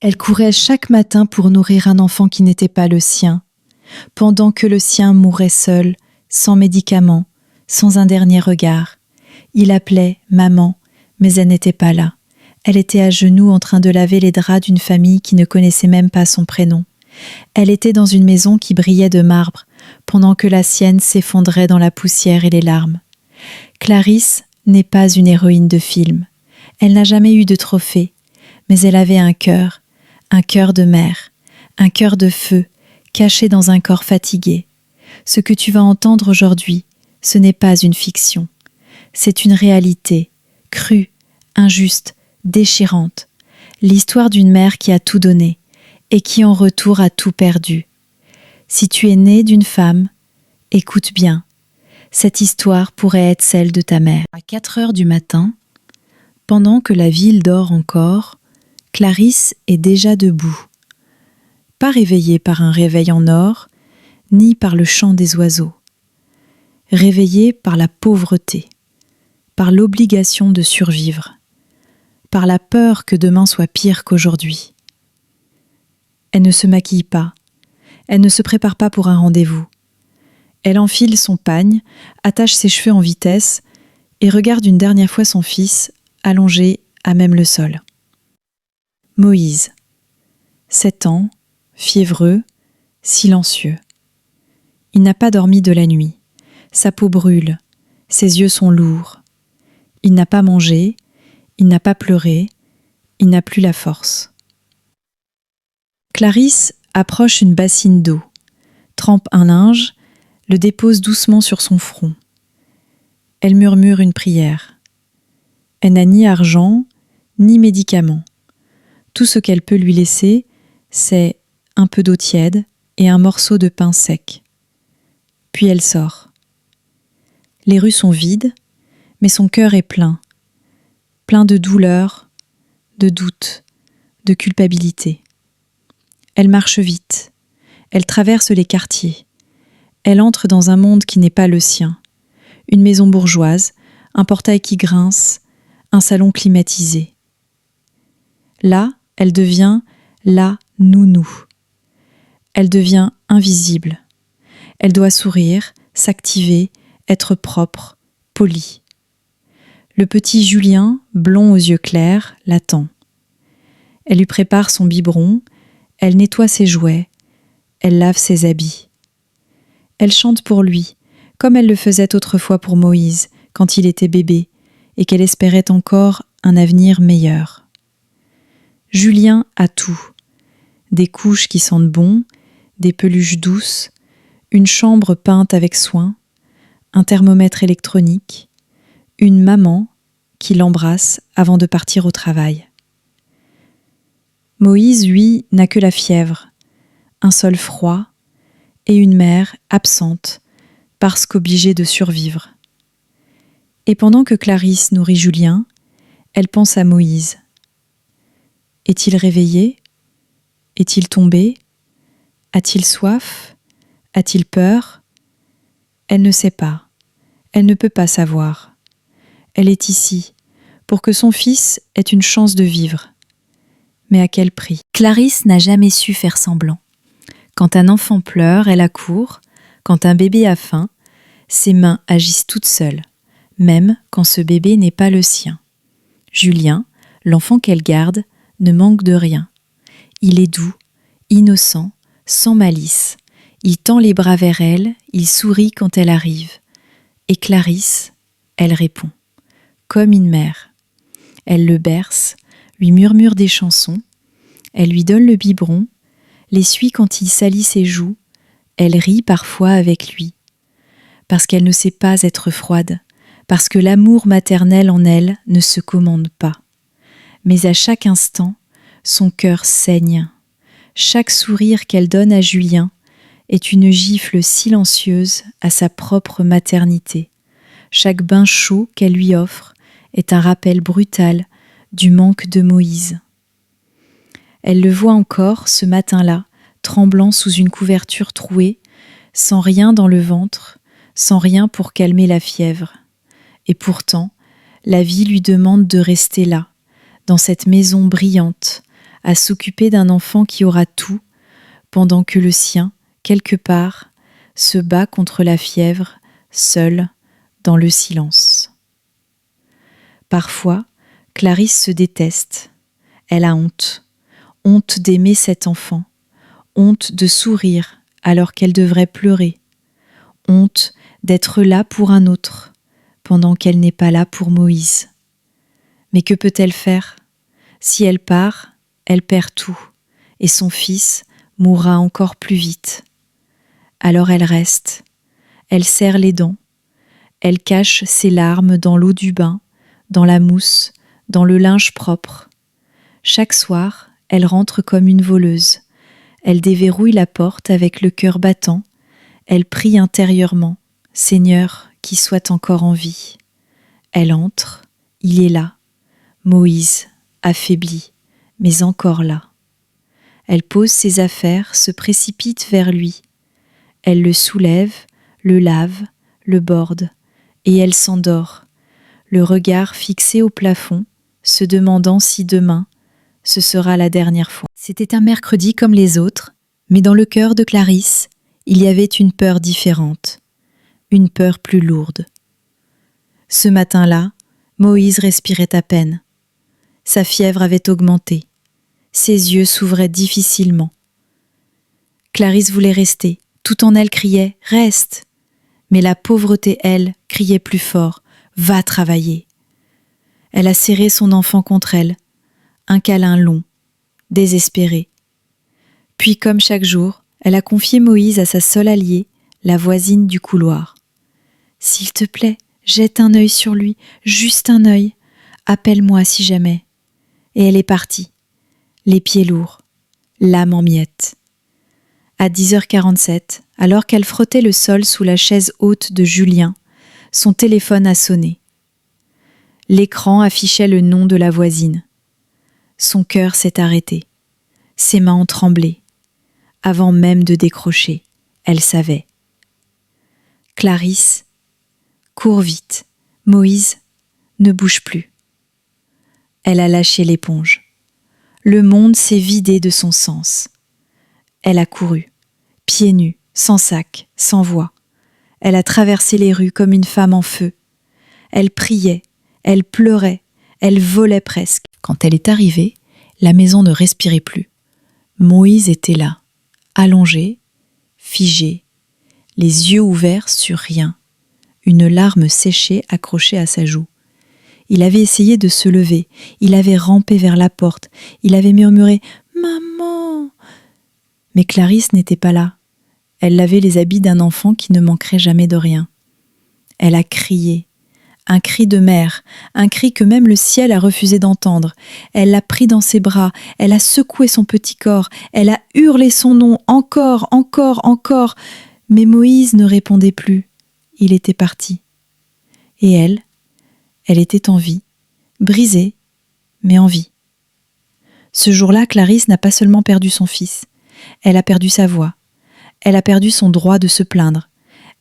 Elle courait chaque matin pour nourrir un enfant qui n'était pas le sien, pendant que le sien mourait seul, sans médicaments, sans un dernier regard. Il appelait « maman », mais elle n'était pas là. Elle était à genoux en train de laver les draps d'une famille qui ne connaissait même pas son prénom. Elle était dans une maison qui brillait de marbre, pendant que la sienne s'effondrait dans la poussière et les larmes. Clarisse n'est pas une héroïne de film. Elle n'a jamais eu de trophée, mais elle avait un cœur de mère, un cœur de feu, caché dans un corps fatigué. Ce que tu vas entendre aujourd'hui, ce n'est pas une fiction. C'est une réalité, crue, injuste, déchirante. L'histoire d'une mère qui a tout donné et qui en retour a tout perdu. Si tu es né d'une femme, écoute bien. Cette histoire pourrait être celle de ta mère. À 4 heures du matin, pendant que la ville dort encore, Clarisse est déjà debout. Pas réveillée par un réveil en or, ni par le chant des oiseaux. Réveillée par la pauvreté, par l'obligation de survivre, par la peur que demain soit pire qu'aujourd'hui. Elle ne se maquille pas, elle ne se prépare pas pour un rendez-vous. Elle enfile son pagne, attache ses cheveux en vitesse et regarde une dernière fois son fils, allongé à même le sol. Moïse, 7 ans, fiévreux, silencieux. Il n'a pas dormi de la nuit. Sa peau brûle, ses yeux sont lourds. Il n'a pas mangé, il n'a pas pleuré, il n'a plus la force. Clarisse approche une bassine d'eau, trempe un linge, le dépose doucement sur son front. Elle murmure une prière. Elle n'a ni argent, ni médicaments. Tout ce qu'elle peut lui laisser, c'est un peu d'eau tiède et un morceau de pain sec. Puis elle sort. Les rues sont vides, mais son cœur est plein de douleur, de doute, de culpabilité. Elle marche vite, elle traverse les quartiers, elle entre dans un monde qui n'est pas le sien, une maison bourgeoise, un portail qui grince, un salon climatisé. Là, elle devient la nounou. Elle devient invisible. Elle doit sourire, s'activer, être propre, polie. Le petit Julien, blond aux yeux clairs, l'attend. Elle lui prépare son biberon, elle nettoie ses jouets, elle lave ses habits. Elle chante pour lui, comme elle le faisait autrefois pour Moïse, quand il était bébé, et qu'elle espérait encore un avenir meilleur. Julien a tout. Des couches qui sentent bon, des peluches douces, une chambre peinte avec soin, un thermomètre électronique, une maman qui l'embrasse avant de partir au travail. Moïse, lui, n'a que la fièvre, un sol froid et une mère absente parce qu'obligée de survivre. Et pendant que Clarisse nourrit Julien, elle pense à Moïse. Est-il réveillé ? Est-il tombé ? A-t-il soif ? A-t-il peur ? Elle ne sait pas. Elle ne peut pas savoir. Elle est ici, pour que son fils ait une chance de vivre. Mais à quel prix ? Clarisse n'a jamais su faire semblant. Quand un enfant pleure, elle accourt. Quand un bébé a faim, ses mains agissent toutes seules, même quand ce bébé n'est pas le sien. Julien, l'enfant qu'elle garde, ne manque de rien. Il est doux, innocent, sans malice. Il tend les bras vers elle, il sourit quand elle arrive. Et Clarisse, elle répond, comme une mère. Elle le berce, lui murmure des chansons, elle lui donne le biberon, l'essuie quand il salit ses joues, elle rit parfois avec lui. Parce qu'elle ne sait pas être froide, parce que l'amour maternel en elle ne se commande pas. Mais à chaque instant, son cœur saigne. Chaque sourire qu'elle donne à Julien est une gifle silencieuse à sa propre maternité. Chaque bain chaud qu'elle lui offre est un rappel brutal du manque de Moïse. Elle le voit encore ce matin-là, tremblant sous une couverture trouée, sans rien dans le ventre, sans rien pour calmer la fièvre. Et pourtant, la vie lui demande de rester là, dans cette maison brillante, à s'occuper d'un enfant qui aura tout, pendant que le sien, quelque part, se bat contre la fièvre, seul, dans le silence. Parfois, Clarisse se déteste. Elle a honte. Honte d'aimer cet enfant. Honte de sourire alors qu'elle devrait pleurer. Honte d'être là pour un autre, pendant qu'elle n'est pas là pour Moïse. Mais que peut-elle faire ? Si elle part, elle perd tout, et son fils mourra encore plus vite. Alors elle reste, elle serre les dents, elle cache ses larmes dans l'eau du bain, dans la mousse, dans le linge propre. Chaque soir, elle rentre comme une voleuse. Elle déverrouille la porte avec le cœur battant. Elle prie intérieurement, « Seigneur, qui soit encore en vie ». Elle entre, il est là. Moïse, affaibli, mais encore là. Elle pose ses affaires, se précipite vers lui. Elle le soulève, le lave, le borde, et elle s'endort, le regard fixé au plafond, se demandant si demain, ce sera la dernière fois. C'était un mercredi comme les autres, mais dans le cœur de Clarisse, il y avait une peur différente, une peur plus lourde. Ce matin-là, Moïse respirait à peine. Sa fièvre avait augmenté. Ses yeux s'ouvraient difficilement. Clarisse voulait rester, tout en elle criait « Reste !» Mais la pauvreté, elle, criait plus fort « Va travailler !» Elle a serré son enfant contre elle, un câlin long, désespéré. Puis, comme chaque jour, elle a confié Moïse à sa seule alliée, la voisine du couloir. « S'il te plaît, jette un œil sur lui, juste un œil. Appelle-moi si jamais. » Et elle est partie, les pieds lourds, l'âme en miettes. À 10h47, alors qu'elle frottait le sol sous la chaise haute de Julien, son téléphone a sonné. L'écran affichait le nom de la voisine. Son cœur s'est arrêté. Ses mains ont tremblé. Avant même de décrocher, elle savait. Clarisse, cours vite. Moïse, ne bouge plus. Elle a lâché l'éponge. Le monde s'est vidé de son sens. Elle a couru, pieds nus, sans sac, sans voix. Elle a traversé les rues comme une femme en feu. Elle priait, elle pleurait, elle volait presque. Quand elle est arrivée, la maison ne respirait plus. Moïse était là, allongé, figé, les yeux ouverts sur rien, une larme séchée accrochée à sa joue. Il avait essayé de se lever, il avait rampé vers la porte, il avait murmuré « Maman !» Mais Clarisse n'était pas là. Elle lavait les habits d'un enfant qui ne manquerait jamais de rien. Elle a crié, un cri de mère, un cri que même le ciel a refusé d'entendre. Elle l'a pris dans ses bras, elle a secoué son petit corps, elle a hurlé son nom, encore, encore, encore. Mais Moïse ne répondait plus, il était parti. Et elle était en vie, brisée, mais en vie. Ce jour-là, Clarisse n'a pas seulement perdu son fils, elle a perdu sa voix, elle a perdu son droit de se plaindre,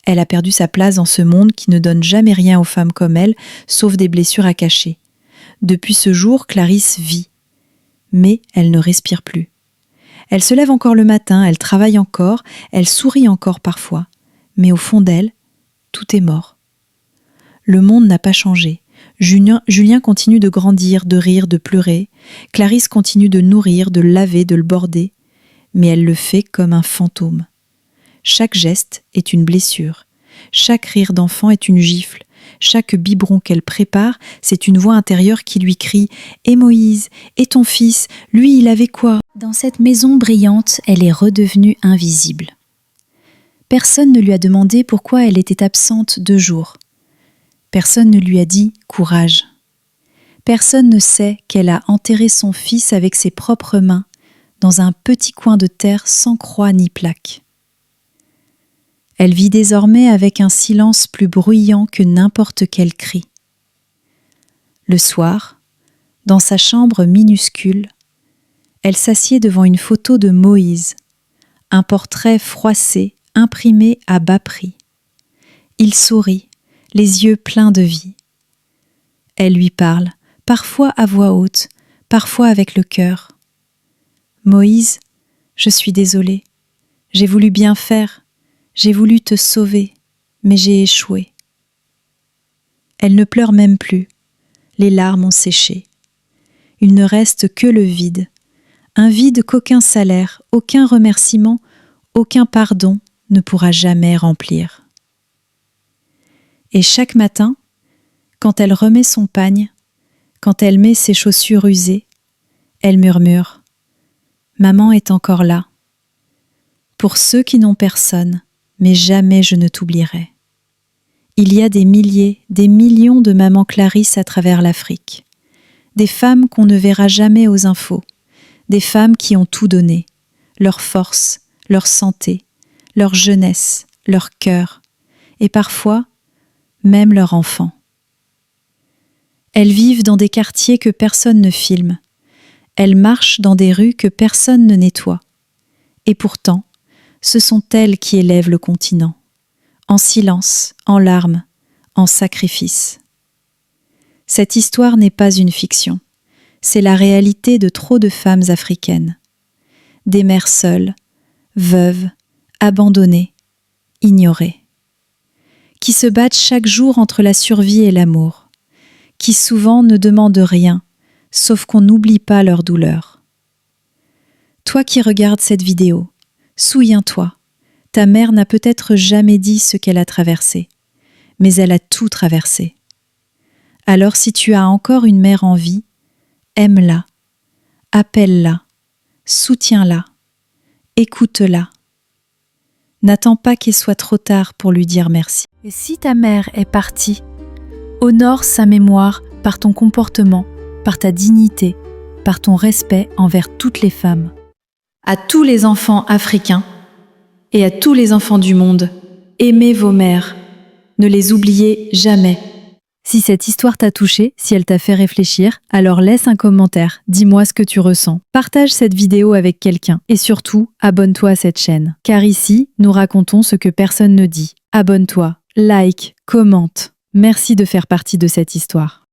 elle a perdu sa place dans ce monde qui ne donne jamais rien aux femmes comme elle, sauf des blessures à cacher. Depuis ce jour, Clarisse vit, mais elle ne respire plus. Elle se lève encore le matin, elle travaille encore, elle sourit encore parfois, mais au fond d'elle, tout est mort. Le monde n'a pas changé. Julien continue de grandir, de rire, de pleurer. Clarisse continue de nourrir, de laver, de le border. Mais elle le fait comme un fantôme. Chaque geste est une blessure. Chaque rire d'enfant est une gifle. Chaque biberon qu'elle prépare, c'est une voix intérieure qui lui crie « Et Moïse, et ton fils, lui il avait quoi ?» Dans cette maison brillante, elle est redevenue invisible. Personne ne lui a demandé pourquoi elle était absente 2 jours. Personne ne lui a dit « courage ». Personne ne sait qu'elle a enterré son fils avec ses propres mains dans un petit coin de terre sans croix ni plaque. Elle vit désormais avec un silence plus bruyant que n'importe quel cri. Le soir, dans sa chambre minuscule, elle s'assied devant une photo de Moïse, un portrait froissé, imprimé à bas prix. Il sourit, les yeux pleins de vie. Elle lui parle, parfois à voix haute, parfois avec le cœur. Moïse, je suis désolée. J'ai voulu bien faire, j'ai voulu te sauver, mais j'ai échoué. » Elle ne pleure même plus. Les larmes ont séché. Il ne reste que le vide. Un vide qu'aucun salaire, aucun remerciement, aucun pardon ne pourra jamais remplir. Et chaque matin, quand elle remet son pagne, quand elle met ses chaussures usées, elle murmure « Maman est encore là. Pour ceux qui n'ont personne, mais jamais je ne t'oublierai. » Il y a des milliers, des millions de mamans Clarisse à travers l'Afrique. Des femmes qu'on ne verra jamais aux infos. Des femmes qui ont tout donné. Leur force, leur santé, leur jeunesse, leur cœur. Et parfois, même leur enfant. Elles vivent dans des quartiers que personne ne filme. Elles marchent dans des rues que personne ne nettoie. Et pourtant, ce sont elles qui élèvent le continent. En silence, en larmes, en sacrifice. Cette histoire n'est pas une fiction. C'est la réalité de trop de femmes africaines. Des mères seules, veuves, abandonnées, ignorées. Qui se battent chaque jour entre la survie et l'amour. Qui souvent ne demandent rien, sauf qu'on n'oublie pas leur douleur. Toi qui regardes cette vidéo, souviens-toi, ta mère n'a peut-être jamais dit ce qu'elle a traversé, mais elle a tout traversé. Alors si tu as encore une mère en vie, aime-la, appelle-la, soutiens-la, écoute-la. N'attends pas qu'il soit trop tard pour lui dire merci. Et si ta mère est partie, honore sa mémoire par ton comportement, par ta dignité, par ton respect envers toutes les femmes. À tous les enfants africains et à tous les enfants du monde, aimez vos mères, ne les oubliez jamais. Si cette histoire t'a touché, si elle t'a fait réfléchir, alors laisse un commentaire, dis-moi ce que tu ressens. Partage cette vidéo avec quelqu'un et surtout, abonne-toi à cette chaîne. Car ici, nous racontons ce que personne ne dit. Abonne-toi, like, commente. Merci de faire partie de cette histoire.